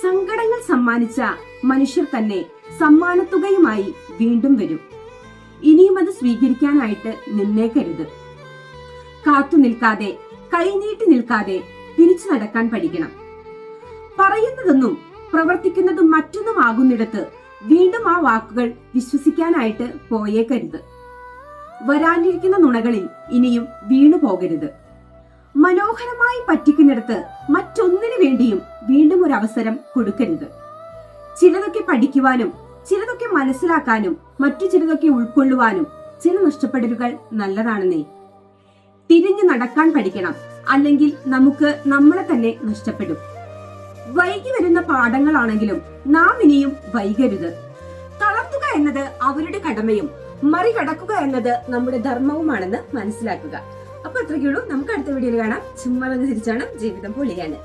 സങ്കടങ്ങൾ സമ്മാനിച്ച മനുഷ്യർ തന്നെ സമ്മാനത്തുകയുമായി വീണ്ടും വരും. ഇനിയും അത് സ്വീകരിക്കാനായിട്ട് നിന്നേക്കരുത്. കാത്തു നിൽക്കാതെ, കൈനീട്ടി നിൽക്കാതെ തിരിച്ചു നടക്കാൻ പഠിക്കണം. പറയുന്നതൊന്നും പ്രവർത്തിക്കുന്നതും മറ്റൊന്നും ആകുന്നിടത്ത് വീണ്ടും ആ വാക്കുകൾ വിശ്വസിക്കാനായിട്ട് പോയേക്കരുത്. വരാനിരിക്കുന്ന നുണകളിൽ ഇനിയും വീണു പോകരുത്. മനോഹരമായി പറ്റിക്കുന്നിടത്ത് മറ്റൊന്നിനു വേണ്ടിയും വീണ്ടും ഒരു അവസരം കൊടുക്കരുത്. ചിലതൊക്കെ പഠിക്കുവാനും ചിലതൊക്കെ മനസ്സിലാക്കാനും മറ്റു ചിലതൊക്കെ ഉൾക്കൊള്ളുവാനും ചില നഷ്ടപ്പെടലുകൾ നല്ലതാണെന്നേ. തിരിഞ്ഞു നടക്കാൻ പഠിക്കണം, അല്ലെങ്കിൽ നമുക്ക് നമ്മളെ തന്നെ നഷ്ടപ്പെടും. വൈകി വരുന്ന പാഠങ്ങളാണെങ്കിലും നാം ഇനിയും വൈകരുത്. തളർത്തുക എന്നത് അവരുടെ കടമയും മറികടക്കുക എന്നത് നമ്മുടെ ധർമ്മവുമാണെന്ന് മനസ്സിലാക്കുക. അപ്പൊ അത്രയ്ക്കുള്ളൂ. നമുക്ക് അടുത്ത വീഡിയോയിൽ കാണാം. ചുമ്മാ തിരിച്ചാണ് ജീവിതം പൊളിയാണ്.